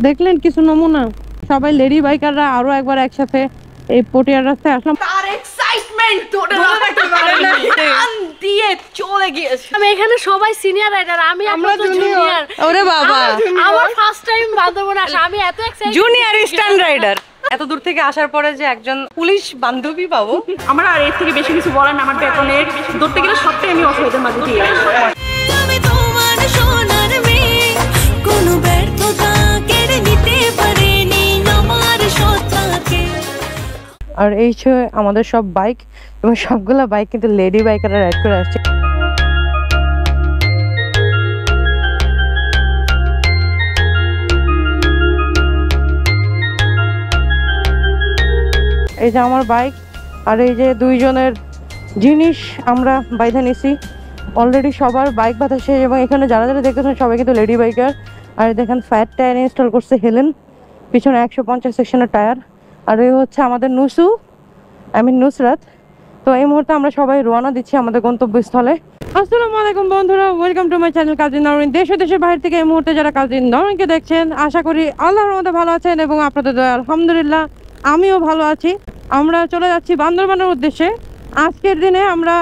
দেখলেন কিছু নমুনা, সবাই লেডি বাইকাররা আরো একবার একসাথে এই পটিয়ার রাস্তায় আসলাম। তার এক্সাইটমেন্ট ধরে রাখতে পারে না, টান দিয়ে চলে গিয়েছে। আমি এখানে সবাই সিনিয়র রাইডার, আমি আমরা জুনিয়র। ওরে বাবা, আমার ফার্স্ট টাইম বান্দরবনে আসা, আমি এত এক্সাইটেড। Junior stand rider. এত দূর থেকে আসার পরে যে একজন পুলিশ বান্ধবী পাবো, আমার আর এর থেকে বেশি কিছু বলার না। আমার বেতনের ধরতে গেলে সবটাই আমি অসহায়দের মাঝে দিয়ে আমি তোমার সোনার মেয়ে, কোনো ব্যর্থতা কেড়ে নিতে পারেনি আমার সত্তাকে। আর এই ছিল আমাদের সব বাইক, এবং সবগুলা বাইক কিন্তু লেডি বাইকাররা রাইড করে আসছে। এই যে আমার বাইক, আর এই যে দুইজনের জিনিস আমরা বাইধা নিছি। অলরেডি সবার বাইক বাঁধা শেষ, এবং এখানে যারা যারা দেখতেছেন সবাই কিন্তু লেডি বাইকার। আর দেখেন ফ্যাট টায়ার ইনস্টল করছে হেলেন, পিছনে 150 সেকশনের টায়ার। আর এই হচ্ছে আমাদের নুসরাত। তো এই মুহূর্তে আমরা সবাই রওনা দিচ্ছি আমাদের গন্তব্যস্থলে। আসসালামু আলাইকুম বন্ধুরা, ওয়েলকাম টু মাই চ্যানেল কাজী নওরিন। দেশ ও দেশের বাইরে থেকে এই মুহূর্তে যারা কাজী নওরিনকে দেখছেন, আশা করি আল্লাহর মধ্যে ভালো আছেন, এবং আপনাদের দয়া আলহামদুলিল্লাহ আমিও ভালো আছি। আমরা চলে যাচ্ছি বান্দরবানের উদ্দেশ্যে। আজকের দিনে আমরা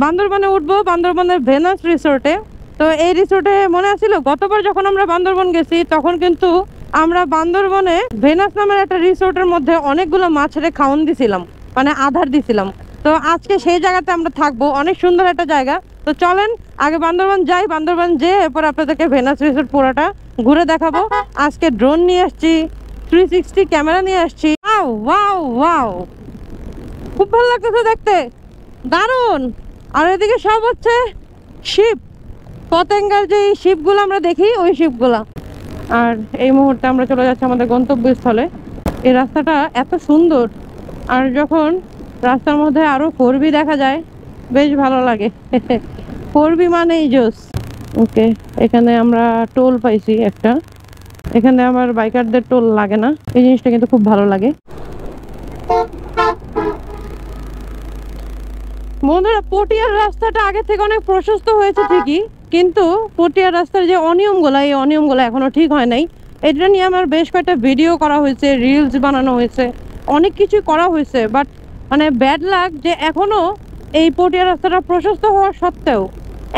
বান্দরবানে উঠবো, বান্দরবানের ভেনাস রিসোর্টে। তো এই রিসোর্টে মনে আছিল গতবার যখন আমরা বান্দরবান গেছি, তখন কিন্তু আমরা বান্দরবানে ভেনাস নামের একটা রিসোর্টের মধ্যে অনেকগুলো মাছের খাওয়ান দিছিলাম, মানে আধার দিছিলাম। তো আজকে সেই জায়গাতে আমরা থাকবো, অনেক সুন্দর একটা জায়গা। তো চলেন আগে বান্দরবান যাই, বান্দরবান যেয়ে এরপর আপনাদেরকে ভেনাস রিসোর্ট পুরোটা ঘুরে দেখাবো। আজকে ড্রোন নিয়ে আসছি, 360 ক্যামেরা নিয়ে আসছি। ওয়াও ওয়াও, খুব ভালো লাগতেছে দেখতে, দারুণ। আর এদিকে সব হচ্ছে শিপ, পতেঙ্গার যে শিপগুলো আমরা দেখি, ওই শিপগুলা। আর এই মুহূর্তে আমরা চলে যাচ্ছি আমাদের গন্তব্যস্থলে। এই রাস্তাটা এত সুন্দর, আর যখন রাস্তার মধ্যে আরো 4B দেখা যায় বেশ ভালো লাগে। 4B মানেই জোস। ওকে, এখানে আমরা টোল পাইছি একটা, এখানে আমার বাইকারদের টোল লাগে না, এই জিনিসটা কিন্তু খুব ভালো লাগে। বন্ধুরা, পটিয়ার রাস্তাটা আগে থেকে অনেক প্রশস্ত হয়েছে ঠিকই, কিন্তু পটিয়ার রাস্তার যে অনিয়মগুলো, এই অনিয়মগুলো এখনো ঠিক হয় নাই। এটা নিয়ে আমার বেশ কয়েকটা ভিডিও করা হয়েছে, রিলস বানানো হয়েছে, অনেক কিছু করা হয়েছে। বাট মানে ব্যাড লাক যে এখনো এই পটিয়া রাস্তাটা প্রশস্ত হওয়ার সত্ত্বেও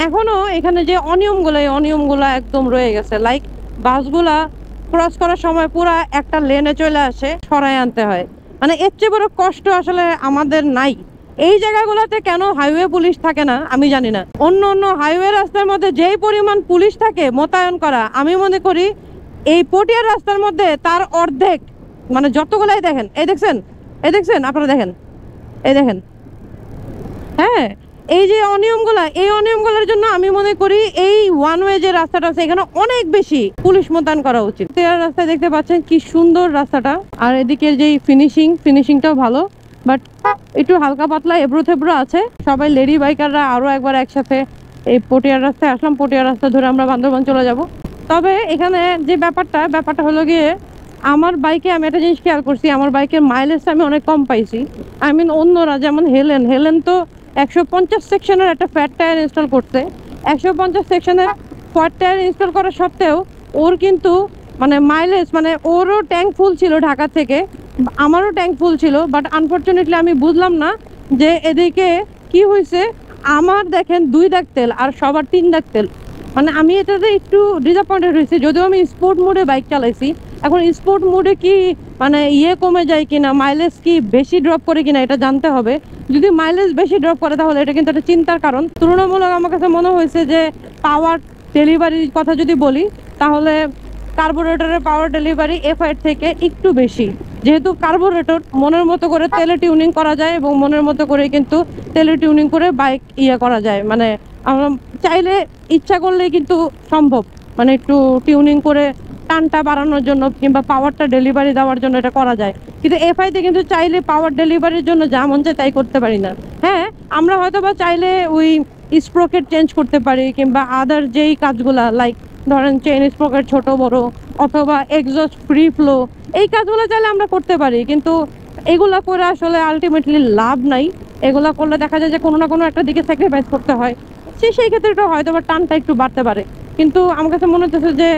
এখনো এখানে যে অনিয়মগুলো, এই অনিয়মগুলো একদম রয়ে গেছে। লাইক বাসগুলা ক্রস করার সময় পুরা একটা লেনে চলে আসে, সরাই আনতে হয়। মানে এর চেয়ে বড় কষ্ট আসলে আমাদের নাই। এই জায়গাগুলোতে কেন হাইওয়ে পুলিশ থাকে না আমি জানি না। অন্য হাইওয়ে রাস্তার মধ্যে যেই পরিমাণ পুলিশ থাকে মোতায়েন করা, আমি মনে করি এই পটিয়ার রাস্তার মধ্যে তার অর্ধেক, মানে যতগুলাই দেখেন, এই দেখছেন আপনারা, দেখেন, এই দেখেন। হ্যাঁ, এই যে অনিয়মগুলা, এই অনিয়মগুলোর জন্য আমি মনে করি এই ওয়ান ওয়ে যে রাস্তাটা আছে এখানে অনেক বেশি পুলিশ মোতায়েন করা উচিত। রাস্তায় দেখতে পাচ্ছেন কি সুন্দর রাস্তাটা, আর এদিকের যে ফিনিশিংটাও ভালো, বাট একটু হালকা পাতলা এবড়ো থেবড়ো আছে। সবাই লেডি বাইকাররা আরো একবার একসাথে এই পটিয়ার রাস্তায় আসলাম। পটিয়ার রাস্তা ধরে আমরা বান্দরবান চলে যাব। তবে এখানে যে ব্যাপারটা হলো গিয়ে, আমার বাইকে আমি একটা জিনিস খেয়াল করছি, আমার বাইকের মাইলেজটা আমি অনেক কম পাইছি। আই মিন অন্যরা যেমন হেলেন তো 150 সেকশনের একটা ফ্যাট টায়ার ইনস্টল করছে। 150 সেকশনের ফ্যাট টায়ার ইনস্টল করা সত্ত্বেও ওর কিন্তু মানে মাইলেজ, মানে ওরও ট্যাঙ্ক ফুল ছিল ঢাকা থেকে, আমারও ট্যাঙ্ক ফুল ছিল। বাট আনফর্চুনেটলি আমি বুঝলাম না যে এদিকে কি হয়েছে, আমার দেখেন 2 দাগ তেল আর সবার 3 দাগ তেল। মানে আমি এটাতে একটু ডিসঅ্যাপয়েন্টেড হয়েছি, যদিও আমি স্পোর্ট মোডে বাইক চালাইছি। এখন স্পোর্ট মোডে কি মানে কমে যায় কিনা, মাইলেজ কি বেশি ড্রপ করে কিনা এটা জানতে হবে। যদি মাইলেজ বেশি ড্রপ করে তাহলে এটা কিন্তু একটা চিন্তার কারণ। তুলনামূলক আমার কাছে মনে হয়েছে যে পাওয়ার ডেলিভারির কথা যদি বলি, তাহলে কার্বোরেটরের পাওয়ার ডেলিভারি F8 থেকে একটু বেশি। যেহেতু কার্বোরেটর মনের মতো করে তেলে টিউনিং করা যায়, এবং মনের মতো করে কিন্তু তেলে টিউনিং করে বাইক করা যায়। মানে আমরা চাইলে, ইচ্ছা করলেই কিন্তু সম্ভব, মানে একটু টিউনিং করে টানটা বাড়ানোর জন্য কিংবা পাওয়ারটা ডেলিভারি দেওয়ার জন্য এটা করা যায়। কিন্তু F8 কিন্তু চাইলে পাওয়ার ডেলিভারির জন্য যা মন চায় তাই করতে পারি না। হ্যাঁ, আমরা হয়তো বা চাইলে ওই স্প্রকেট চেঞ্জ করতে পারি, কিংবা আদার যেই কাজগুলা, লাইক ধরেন চেইন স্প্রকেট ছোট বড়, অথবা এক্সস্ট ফ্রি ফ্লো, এই কাজগুলো চাইলে আমরা করতে পারি। কিন্তু এগুলা করে আসলে আলটিমেটলি লাভ নাই। এগুলা করলে দেখা যায় যে কোনো না কোনো একটা দিকে স্যাক্রিফাইস করতে হয়। চালাচ্ছি সেই ক্ষেত্রে একটু হয়তো বা টানটা একটু বাড়তে পারে, কিন্তু আমার কাছে মনে হচ্ছে যে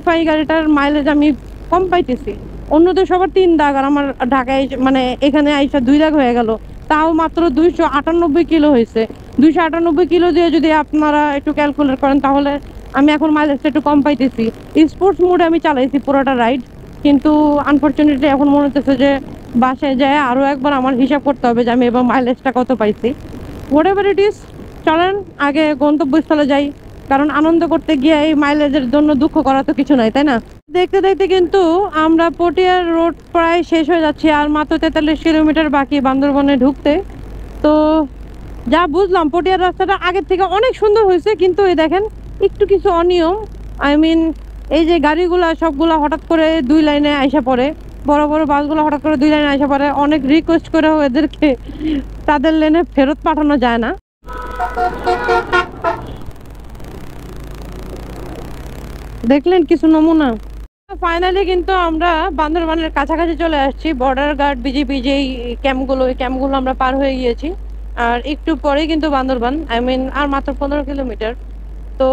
FI গাড়িটার মাইলেজ আমি কম পাইতেছি। অন্যদের সবার 3 দাগ, আর আমার ঢাকায় মানে এখানে আইসা 2 দাগ হয়ে গেল, তাও মাত্র 298 কিলো হয়েছে। 298 কিলো দিয়ে যদি আপনারা একটু ক্যালকুলেট করেন তাহলে আমি এখন মাইলেজটা একটু কম পাইতেছি। স্পোর্টস মোডে আমি চালাইছি পুরোটা রাইড, কিন্তু আনফর্চুনেটলি এখন মনে হচ্ছে যে বাসায় যায় আরও একবার আমার হিসাব করতে হবে যে আমি এবার মাইলেজটা কত পাইছি। হোয়াটএভার ইট ইজ, চলেন আগে গন্তব্যস্থলে যাই, কারণ আনন্দ করতে গিয়ে এই মাইলেজের জন্য দুঃখ করা তো কিছু নাই, তাই না? দেখতে দেখতে কিন্তু আমরা পটিয়ার রোড প্রায় শেষ হয়ে যাচ্ছি, আর মাত্র 43 কিলোমিটার বাকি বান্দরবনে ঢুকতে। তো যা বুঝলাম পটিয়ার রাস্তাটা আগের থেকে অনেক সুন্দর হয়েছে, কিন্তু এই দেখেন একটু কিছু অনিয়ম। এই যে গাড়িগুলা সবগুলা হঠাৎ করে 2 লাইনে আইসা পড়ে, বড় বড় বাসগুলো হঠাৎ করে 2 লাইনে আইসা পড়ে। অনেক রিকোয়েস্ট করেও এদেরকে তাদের লেনে ফেরত পাঠানো যায় না। দেখলেন কিছু নমুনা। ফাইনালি কিন্তু আমরা বান্দরবানের কাছাকাছি চলে আসছি। বর্ডার গার্ড বিজিবি যেই ক্যাম্পগুলো, ওই ক্যাম্পগুলো আমরা পার হয়ে গিয়েছি, আর একটু পরেই কিন্তু বান্দরবান। আর মাত্র 15 কিলোমিটার। তো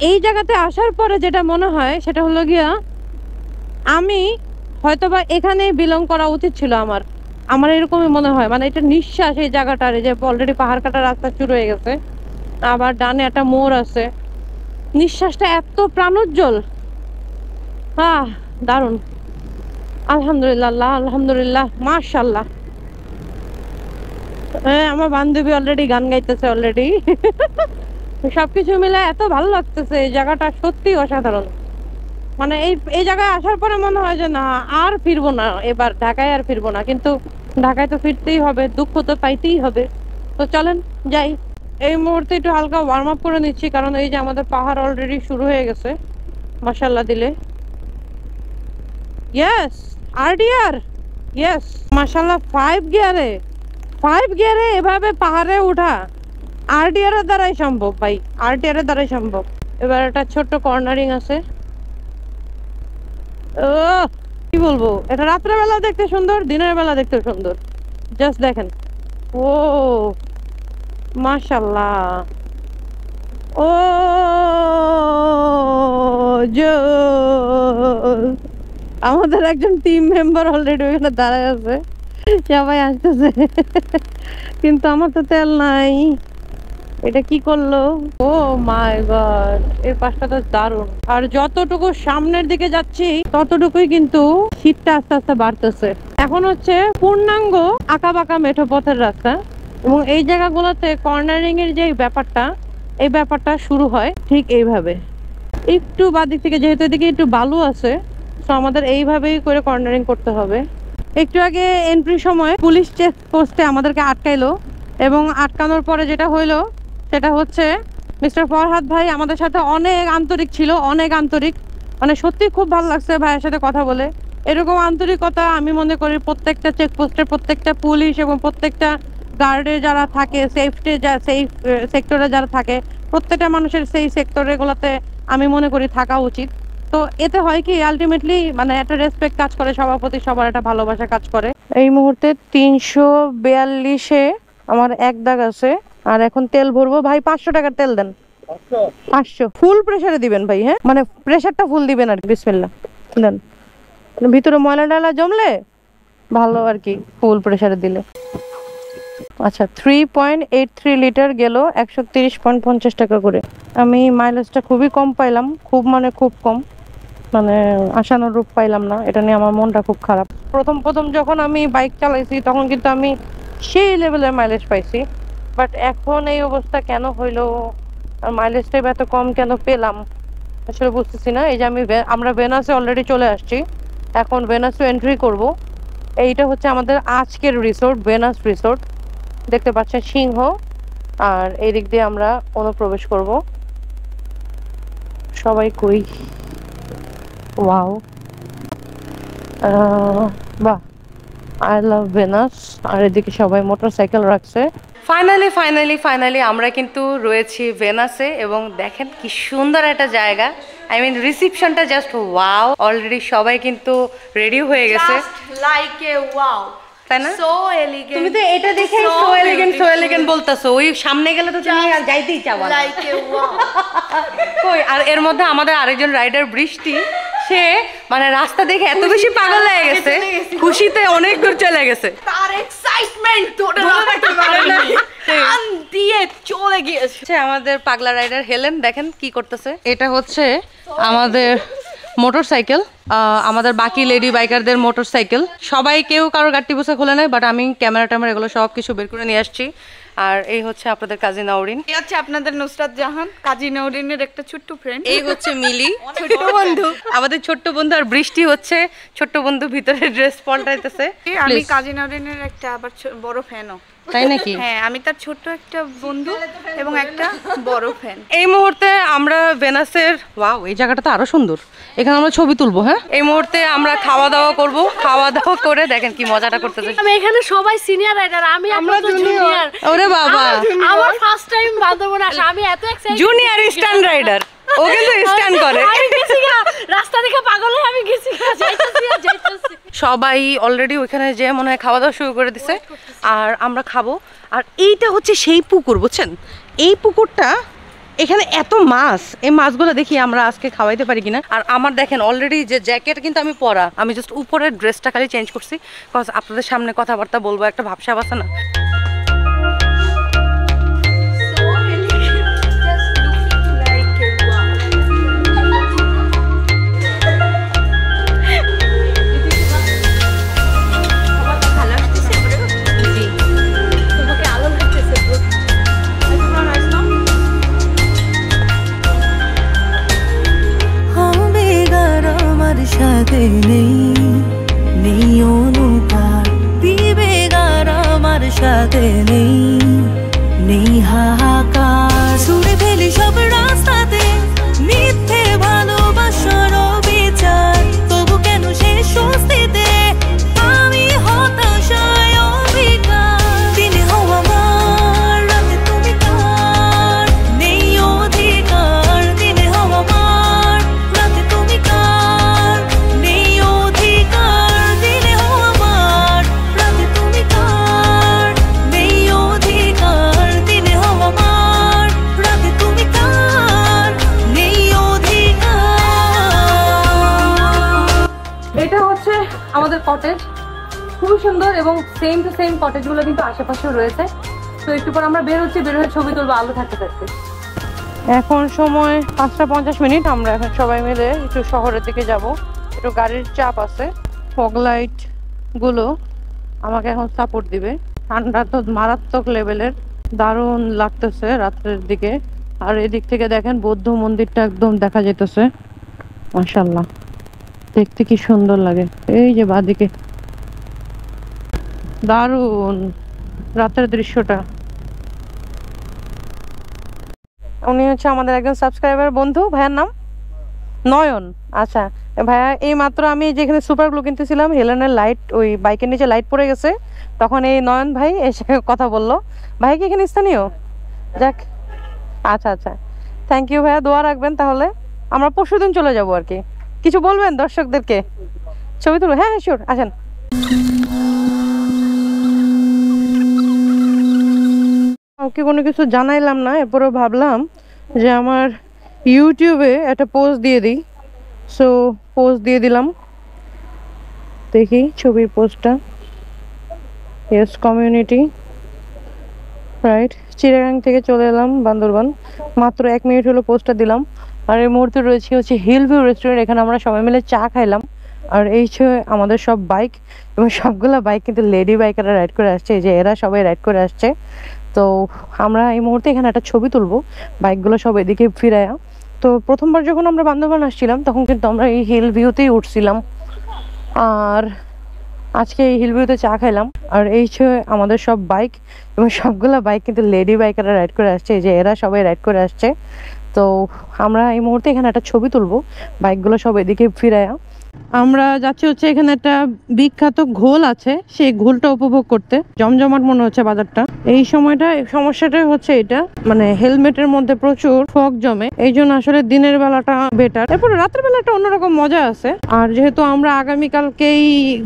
এই জায়গাতে আসার পরে যেটা মনে হয় সেটা হলো গিয়া আমি হয়তোবা এখানেই বিলং করা উচিত ছিল আমার এরকমই মনে হয়। মানে এটা নিঃশ্বাস এই জায়গাটার, যে অলরেডি পাহাড় কাটার রাস্তা শুরু হয়ে গেছে, আবার ডানে একটা মোড় আছে। নিঃশ্বাসটা এত প্রাণোজ্জ্বল, দারুণ। আলহামদুলিল্লাহ, আলহামদুলিল্লাহ, মাশাআল্লাহ। আমার বান্ধবী অলরেডি গান গাইতেছে অলরেডি। সবকিছু মিলে এত ভালো লাগতেছে, এই জায়গাটা সত্যি অসাধারণ। মানে এই জায়গায় আসার পরে মনে হয় যে না, আর ফিরবো না, এবার ঢাকায় আর ফিরবো না। কিন্তু ঢাকায় তো ফিরতেই হবে, দুঃখ তো পাইতেই হবে। তো চলেন যাই। এই মুহূর্তে একটু হালকা ওয়ার্ম আপ করে নিচ্ছি, কারণ এই যে আমাদের পাহাড় অলরেডি শুরু হয়ে গেছে। মাশাআল্লাহ দিলে, ইয়েস RDR, ইয়েস মাশাআল্লাহ। 5 গিয়ারে এভাবে পাহাড়ে ওঠা RDR এর দ্বারাই সম্ভব ভাই, RDR এর দ্বারাই সম্ভব। এবার একটা ছোট্ট কর্নারিং আছে। কি বলবো, এটা রাত্রের বেলা দেখতে সুন্দর, দিনের বেলা দেখতে সুন্দর। জাস্ট দেখেন, ও মাশাআল্লাহ, ও আমাদের একজন টিম মেম্বার অলরেডি ওখানে দাঁড়ায় আছে, সবাই আসতেছে, কিন্তু আমার তো তেল নাই। এটা কি করলো? ও মাই গড, এই পাশটা তো দারুণ। আর যতটুকু সামনের দিকে যাচ্ছি ততটুকুই কিন্তু শীতটা আস্তে আস্তে বাড়তেছে। এখন হচ্ছে পূর্ণাঙ্গ আঁকাবাঁকা মেঠো পথের রাস্তা, এবং এই জায়গাগুলোতে কর্নারিং এর যে ব্যাপারটা, এই ব্যাপারটা শুরু হয় ঠিক এইভাবে। একটু বাদিক থেকে, যেহেতু এদিকে একটু বালু আছে, তো আমাদের এইভাবেই করে কর্নারিং করতে হবে। একটু আগে এন্ট্রির সময় পুলিশ চেক পোস্টে আমাদেরকে আটকাইলো, এবং আটকানোর পরে যেটা হইলো সেটা হচ্ছে মিস্টার ফরহাদ ভাই আমাদের সাথে অনেক আন্তরিক ছিল, অনেক আন্তরিক। মানে সত্যি খুব ভালো লাগছে ভাইয়ের সাথে কথা বলে। এরকম আন্তরিকতা আমি মনে করি প্রত্যেকটা চেকপোস্টের প্রত্যেকটা পুলিশ এবং প্রত্যেকটা গার্ডে যারা থাকে, সেফ সেক্টরে যারা থাকে, প্রত্যেকটা মানুষের সেই সেক্টরগুলোতে আমি মনে করি থাকা উচিত। তো এতে হয় কি, আলটিমেটলি মানে একটা রেসপেক্ট কাজ করে, সবার প্রতি সবার একটা ভালোবাসা কাজ করে। এই মুহূর্তে 342-এ আমার 1 দাগ আছে, আর এখন তেল ভরবো। ভাই 500 টাকার তেল দেন। 500 ফুল প্রেসারে দিবেন ভাই, হ্যাঁ মানে প্রেসারটা ফুল দিবেন আর কি। বিসমিল্লাহ দেন, ভিতরে ময়লা ডালা জমলে ভালো আর কি, ফুল প্রেসারে দিলে। আচ্ছা, 3.83 লিটার গেল 130.50 টাকা করে। আমি মাইলেজটা খুবই কম পাইলাম, খুব মানে খুব কম, মানে আশানুরূপ পাইলাম না। এটা নিয়ে আমার মনটা খুব খারাপ। প্রথম যখন আমি বাইক চালাইছি তখন কিন্তু আমি সেই লেভেলের মাইলেজ পাইছি, বাট এখন এই অবস্থা কেন হইলো, আর মাইলেজটা এত কম কেন পেলাম আসলে বুঝতেছি না। এই যে আমরা ভেনাসে অলরেডি চলে আসছি, এখন ভেনাসে এন্ট্রি করব। এইটা হচ্ছে আমাদের আজকের রিসোর্ট, ভেনাস রিসোর্ট। দেখতে পাচ্ছেন সিংহ, আর এই দিক দিয়ে আমরা অনুপ্রবেশ করব। সবাই কই, ওয়াও, বাহ, আই লাভ ভেনাস। আর এদিকে সবাই মোটরসাইকেল রাখছে। ফাইনালি আমরা কিন্তু রয়েছি ভেনাসে, এবং দেখেন কি সুন্দর একটা জায়গা। আই মিন রিসেপশনটা জাস্ট ওয়াও। অলরেডি সবাই কিন্তু রেডি হয়ে গেছে, লাইক এ ওয়াও। তাই না? So elegant. তুমি তো এটা দেখে সো এলিগেন্ট বলতাছো, ওই সামনে গেলে তো তুমি আর যাইতেই চাও না। Like a wow. কই, আর এর মধ্যে আমাদের আরেকজন রাইডার বৃষ্টি, সে মানে রাস্তা দেখে এত বেশি পাগল হয়ে গেছে, খুশিতে অনেক দূর চলে গেছে। তার এক্সাইটমেন্ট ধরে রাখতে পারে না, টান দিয়ে চলে গিয়েছে। আমাদের পাগলা রাইডার হেলেন দেখেন কি করতেছে। এটা হচ্ছে আমাদের মোটরসাইকেল, আমাদের বাকি লেডি বাইকারদের মোটরসাইকেল। সবাই কেউ কারোর গাড়ি বসে খোলে নাই, বাট আমি ক্যামেরা ট্যামেরা এগুলো সব কিছু বের করে নিয়ে আসছি। আর এই হচ্ছে আপনাদের কাজী নাউরিন, এই হচ্ছে আপনাদের নুসরাত জাহান, কাজী নাউরিনের একটা ছোট্ট ফ্রেন্ড। এই হচ্ছে মিলি ছোট্ট বন্ধু, আমাদের ছোট্ট বন্ধু। আর বৃষ্টি হচ্ছে ছোট্ট বন্ধু, ভিতরে ড্রেস পাল্টাইতেছে। আমি কাজী নাউরিনের একটা আবার বড় ফ্যানও। তাই নাকি? হ্যাঁ, আমি তার ছোট্ট একটা বন্ধু এবং একটা বড় ফ্যান। এই মুহূর্তে আমরা ভেনাসের, ওয়াও এই জায়গাটা তো আরো সুন্দর, এখানে আমরা ছবি তুলবো। হ্যাঁ, এই মুহূর্তে আমরা খাওয়া দাওয়া করব, খাওয়া দাওয়া করে দেখেন কি মজাটা করতেছে। আমি এখানে সবাই সিনিয়র রাইডার, আমি আমরা জুনিয়র। ওরে বাবা, আমার ফার্স্ট টাইম বান্দরবন আসা, আমি এত এক্সাইটেড। জুনিয়র স্ট্যান্ড রাইডার, ও কিন্তু স্ট্যান্ড করে। আমি গেছি গা, রাস্তা দেখে পাগল হয়ে আমি গেছি গা, যাইতেছি। সবাই অলরেডি ওইখানে যে মনে হয় খাওয়া দাওয়া শুরু করে দিছে, আর আমরা খাবো। আর এইটা হচ্ছে সেই পুকুর, বুঝছেন? এই পুকুরটা, এখানে এত মাছ, এই মাছগুলো দেখি আমরা আজকে খাওয়াইতে পারি কিনা। আর আমার দেখেন অলরেডি যে জ্যাকেট কিন্তু আমি পরা, আমি জাস্ট উপরের ড্রেসটা খালি চেঞ্জ করছি, বিকজ আপনাদের সামনে কথাবার্তা বলবো, একটা ভাবসাব আছে না। সাথে নেই অনুকার, বিবেগার আমার সাথে নেই হাহাকার। ছুড়ে ফেলি সব রাস্তাতে মিথ্যে ভালোবাসার বিচার, তবু কেন সে স্বস্তিতে আমি হতাশায় অবিকার। দিনে হওয়া আমার, রাতে তুমি কার, নেই অধিকার। দিনে হওয়া আমার, রাতে তুমি কার, নেই অধিকার। দিনে হওয়া আমার, রাতে তুমি কার, নেই অধিকার। দিনে হওয়া আমার, রাতে তুমি কার, নেই অধিকার। এটা হচ্ছে আমাদের কটেজ, খুবই সুন্দর, এবং সেম টু সেম কটেজগুলো কিন্তু আশেপাশেও রয়েছে। তো একটু পর আমরা বের হচ্ছি, বের হয়ে ছবি তুলবো আলো থাকতে থাকতে। এখন সময় 5:50। আমরা এখন সবাই মিলে একটু শহরের দিকে যাব, একটু গাড়ির চাপ আছে। ফগ লাইট গুলো আমাকে এখন সাপোর্ট দিবে। ঠান্ডা তো মারাত্মক লেভেলের, দারুণ লাগতেছে রাত্রের দিকে। আর এদিক থেকে দেখেন বৌদ্ধ মন্দিরটা একদম দেখা যেতেছে, মাশাআল্লাহ, দেখতে কি সুন্দর লাগে। এই যে বাদিকে দারুণ রাতের দৃশ্যটা। উনি হচ্ছে আমাদের একজন সাবস্ক্রাইবার বন্ধু, ভাইয়ের নাম নয়ন। আচ্ছা ভাইয়া, এই মাত্র আমি যেখানে সুপার গ্লু কিনতেছিলাম, হেলেনের লাইট, ওই বাইকের নিচে লাইট পড়ে গেছে, তখন এই নয়ন ভাই এসে কথা বললো। ভাই কি এখানে স্থানীয়? যাক, আচ্ছা আচ্ছা, থ্যাংক ইউ ভাইয়া, দোয়া রাখবেন। তাহলে আমরা পরশুদিন চলে যাবো আর কি। কিছু বলবেন দর্শকদেরকে? ছবি তুলো? হ্যাঁ হ্যাঁ শিওর, আসেন। ওকে কোনো কিছু জানাইলাম না, এরপরেও ভাবলাম যে আমার ইউটিউবে একটা পোস্ট দিয়ে দিই। সো পোস্ট দিয়ে দিলাম, দেখি ছবির পোস্টটা। Yes, community right. চিড়াগাং থেকে চলে এলাম বান্দরবান, মাত্র 1 মিনিট হলো পোস্টটা দিলাম। আর এই মুহূর্তে রয়েছে হচ্ছে হিল ভিউ রেস্টুরেন্ট, এখানে আমরা সবাই মিলে চা খাইলাম। আর এই হচ্ছে আমাদের সব বাইক, এবং সবগুলা বাইক কিন্তু লেডি বাইকাররা রাইড করে আসছে, এই যে এরা সবাই রাইড করে আসছে। তো আমরা এই মুহূর্তে এখানে একটা ছবি তুলবো, বাইকগুলো সব এদিকে ফিরায়া। তো প্রথমবার যখন আমরা বান্দরবান আসছিলাম তখন কিন্তু আমরা এই হিল ভিউতেই উঠছিলাম, আর আজকে এই হিল ভিউতে চা খাইলাম। আর এই হচ্ছে আমাদের সব বাইক, এবং সবগুলা বাইক কিন্তু লেডি বাইকাররা রাইড করে আসছে, এই যে এরা সবাই রাইড করে আসছে। তো আমরা এই মুহূর্তে এখানে একটা ছবি তুলবো, বাইকগুলো সব এদিকে ফিরায়া। আমরা যাচ্ছি হচ্ছে এখানে একটা বিখ্যাত ঘোল আছে, সেই ঘোলটা উপভোগ করতে। জমজমাট মনে হচ্ছে বাজারটা। এই সমস্যাটা হচ্ছে এটা, মানে হেলমেটের মধ্যে প্রচুর ফগ জমে, এই জন্য আসলে দিনের বেলাটা বেটার। এরপরে রাতের বেলাটা অন্যরকম মজা আছে। আর যেহেতু আমরা আগামীকালকেই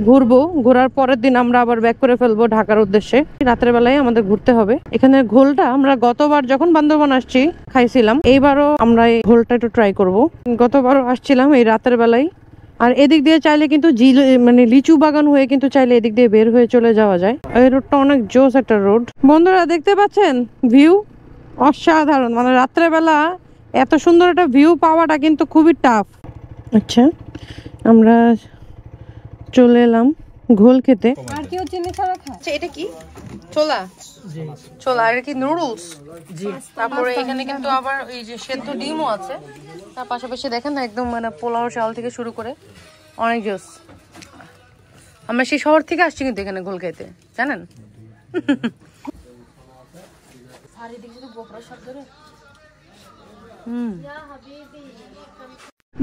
ঘুরবো, ঘোরার পরের দিন আমরা আবার ব্যাক করে ফেলবো ঢাকার উদ্দেশ্যে, রাতের বেলায় আমাদের ঘুরতে হবে। এখানে ঘোলটা আমরা গতবার যখন বান্দরবান আসছি খাইছিলাম, এইবারও আমরা এই ঘোলটা একটু ট্রাই করবো। গতবারও আসছিলাম এই রাতের বেলায়। আর এদিক দিয়ে চাইলে কিন্তু মানে লিচু বাগান হয়ে কিন্তু চাইলে এদিক দিয়ে বের হয়ে চলে যাওয়া যায়। এই রোডটা অনেক জোস একটা রোড। বন্ধুরা দেখতে পাচ্ছেন ভিউ অসাধারণ, মানে রাত্রেবেলা এত সুন্দর একটা ভিউ পাওয়াটা কিন্তু খুবই টাফ। আচ্ছা আমরা চলে এলাম ঘোল খেতে। আর কেউ চিনি ছাড়া খায়? আচ্ছা এটা কি ছোলা? ছোলা। আর কি নুডলস? জি। তারপরে এখানে কিন্তু আবার এই যে সেদ্ধ ডিমও আছে। তার পাশাপাশি দেখেন না একদম মানে পোলাও চাল থেকে শুরু করে অনেক জোস। আমরা সেই শহর থেকে আসছি কিন্তু এখানে ঘোল খেতে, জানেন?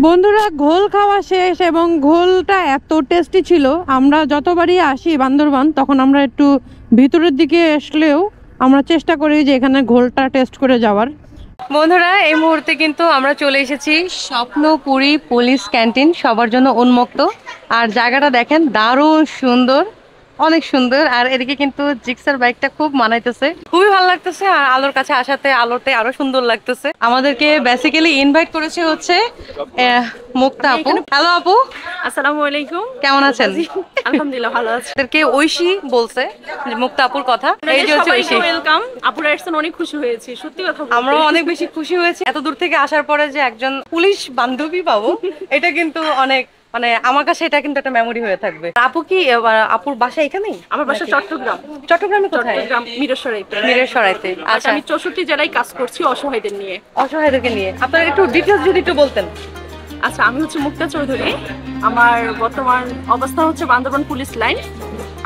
বন্ধুরা ঘোল খাওয়া শেষ এবং ঘোলটা এত টেস্টি ছিল। আমরা যতবারই আসি বান্দরবান তখন আমরা একটু ভিতরের দিকে আসলেও আমরা চেষ্টা করি যে এখানে ঘোলটা টেস্ট করে যাওয়ার। বন্ধুরা এই মুহূর্তে কিন্তু আমরা চলে এসেছি স্বপ্নপুরী পুলিশ ক্যান্টিন, সবার জন্য উন্মুক্ত। আর জায়গাটা দেখেন দারুণ সুন্দর, অনেক সুন্দর। আর এদিকে কিন্তু জিক্সার বাইকটা খুব মানাইতেছে, খুবই ভালো লাগতেছে। আর আলোর কাছে আসাতে আলোতে আরো সুন্দর লাগতেছে। আমাদেরকে বেসিক্যালি ইনভাইট করেছে হচ্ছে মুক্তা আপু। হ্যালো আপু, আসসালামু আলাইকুম। কেমন আছেন? আলহামদুলিল্লাহ ভালো আছি। আমাদেরকে ঐশী বলছে মুক্তা আপুর কথা। এই যে হচ্ছে ঐশী। ওয়েলকাম। আপুরা এসেছেন, অনেক খুশি হয়েছি, সত্যি কথা বলতে। আমরাও অনেক বেশি খুশি হয়েছি এত দূর থেকে আসার পরে যে একজন পুলিশ বান্ধবী পাবো, এটা কিন্তু অনেক, মানে আমার কাছে এটা কিন্তু একটা মেমোরি হয়ে থাকবে। আপু কি আপুর বাসা এখানেই? আমার বাসা চট্টগ্রাম। চট্টগ্রামে কোথায়? চট্টগ্রাম মিরসরাইতে। মিরসরাইতে। আচ্ছা, আমি 64 জেলায় কাজ করছি অসহায়দের নিয়ে। অসহায়দেরকে নিয়ে আপনারা একটু ডিটেইলস যদি একটু বলতেন। আচ্ছা, আমি হচ্ছে মুক্তা চৌধুরী। আমার বর্তমান অবস্থা হচ্ছে বান্দরবান পুলিশ লাইন।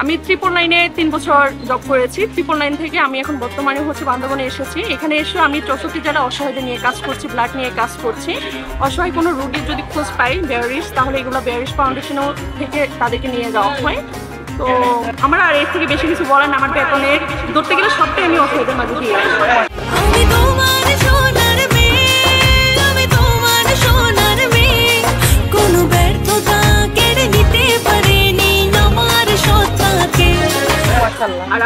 আমি 999-এ 3 বছর জব করেছি। 999 থেকে আমি এখন বর্তমানে হচ্ছে বান্দরবানে এসেছি। এখানে এসে আমি 64 জেলা অসহায়দের নিয়ে কাজ করছি, ব্লাড নিয়ে কাজ করছি। অসহায় কোনো রোগীর যদি খোঁজ পাই বেয়ারিশ, তাহলে এগুলো বেয়ারিশ ফাউন্ডেশনও থেকে তাদেরকে নিয়ে যাওয়া হয়। তো আমার আর এর থেকে বেশি কিছু বলার না। আমার বেতনের ধরতে গেলে সবটাই আমি অসহায়দের মাঝে দিয়ে আসি। আর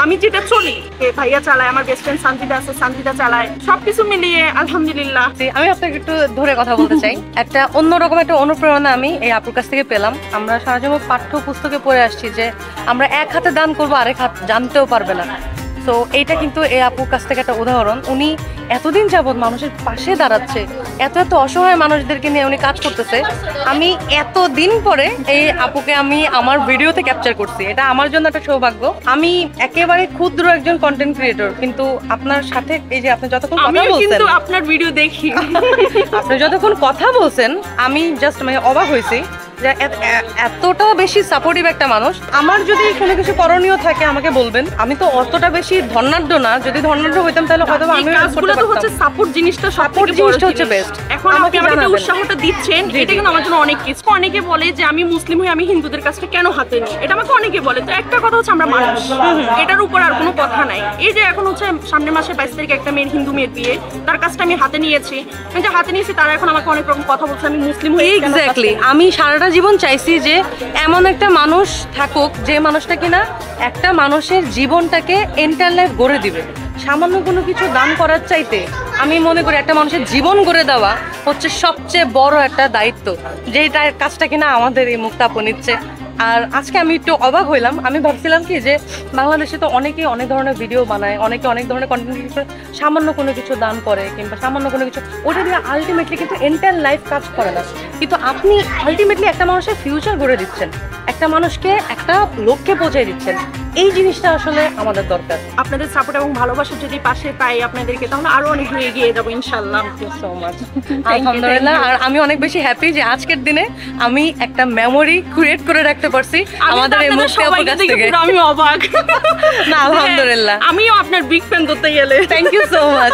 আমি যেটা চলি, ভাইয়া চালায়, আমার বেস্ট ফ্রেন্ড সানজিদা আছে, সানজিদা চালায়, সবকিছু মিলিয়ে আলহামদুলিল্লাহ। আমি আপনাকে একটু ধরে কথা বলতে চাই। একটা অন্যরকম একটা অনুপ্রেরণা আমি এই আপুর কাছ থেকে পেলাম। আমরা সারা জীবন পাঠ্য পুস্তকে পড়ে আসছি যে আমরা এক হাতে দান করবো, আরেক হাত জানতেও পারবে না। তো এইটা কিন্তু এই আপুর কাছ থেকে একটা উদাহরণ। উনি এতদিন যাবৎ মানুষের পাশে দাঁড়াচ্ছে, এত এত অসহায় মানুষদেরকে নিয়ে উনি কাজ করতেছে। আমি এতদিন পরে এই আপুকে আমি আমার ভিডিওতে ক্যাপচার করছি, এটা আমার জন্য একটা সৌভাগ্য। আমি একেবারে ক্ষুদ্র একজন কন্টেন্ট ক্রিয়েটর, কিন্তু আপনার সাথে এই যে আপনি যতক্ষণ কথা বলছেন, আপনার ভিডিও দেখি, আপনি যতক্ষণ কথা বলছেন আমি জাস্ট মানে অবাক হয়েছি যে এতটা বেশি সাপোর্টিভ একটা মানুষ। আমার যদি কোনো কিছু করণীয় থাকে আমাকে বলবেন। আমি তো অতটা বেশি ধনাঢ্য না, যদি ধনাঢ্য হইতাম তাহলে হয়তো আমি হচ্ছে সাপোর্ট জিনিসটা, সাপোর্ট জিনিসটা হচ্ছে বেস্ট। এখন আপনি আমাকে উৎসাহটা দিচ্ছেন, এটা কিন্তু আমার জন্য অনেক কিছু। অনেকে বলে যে আমি মুসলিম হয়ে আমি হিন্দুদের কাছে কেন হাতে নিই, এটা আমাকে অনেকে বলে। তো একটা কথা হচ্ছে আমরা মানুষ, এটার উপর আর কোনো কথা নাই। এই যে এখন হচ্ছে সামনের মাসে 22 তারিখে একটা মেয়ের, হিন্দু মেয়ের বিয়ে, তার কাজটা আমি হাতে নিয়েছি, যে হাতে নিয়েছি, তারা এখন আমাকে অনেক রকম কথা বলছে আমি মুসলিম হয়ে। এক্স্যাক্টলি, আমি সারাটা জীবন চাইছি যে এমন একটা মানুষ থাকুক যে মানুষটা কিনা একটা মানুষের জীবনটাকে এন্টার লাইফ গড়ে দিবে। সামান্য কোনো কিছু দান করার চাইতে আমি মনে করি একটা মানুষের জীবন গড়ে দেওয়া হচ্ছে সবচেয়ে বড় একটা দায়িত্ব, যেটা কাজটা কিনা আমাদের এই মুক্তা আপু নিচ্ছে। আর আজকে আমি একটু অবাক হইলাম। আমি ভাবছিলাম কি যে বাংলাদেশে তো অনেকেই অনেক ধরনের ভিডিও বানায়, অনেকে অনেক ধরনের কন্টেন্ট করে, সামান্য কোনো কিছু দান করে কিংবা সামান্য কোনো কিছু, ওটা দিয়ে আলটিমেটলি কিন্তু এন্টার লাইফ কাজ করে না। কিন্তু আপনি আলটিমেটলি একটা মানুষের ফিউচার গড়ে দিচ্ছেন, একটা মানুষকে একটা লক্ষ্যে পৌঁছে দিচ্ছেন। এই জিনিসটা আসলে আমাদের দরকার। আপনাদের সাপোর্ট এবং ভালোবাসা যদি পাশে পাই আপনাদেরকে, তাহলে আরো অনেক দূরে এগিয়ে যাবো ইনশাআল্লাহ। Thank you so much. আলহামদুলিল্লাহ। আর আমি অনেক বেশি হ্যাপি যে আজকের দিনে আমি একটা মেমোরি ক্রিয়েট করে রাখতে পারছি আমাদের এই মুক্তা আপুর কাছ থেকে। আমি অবাক। না আলহামদুলিল্লাহ, আমিও আপনার বিগ ফ্যান ধরতে গেলে। Thank you so much.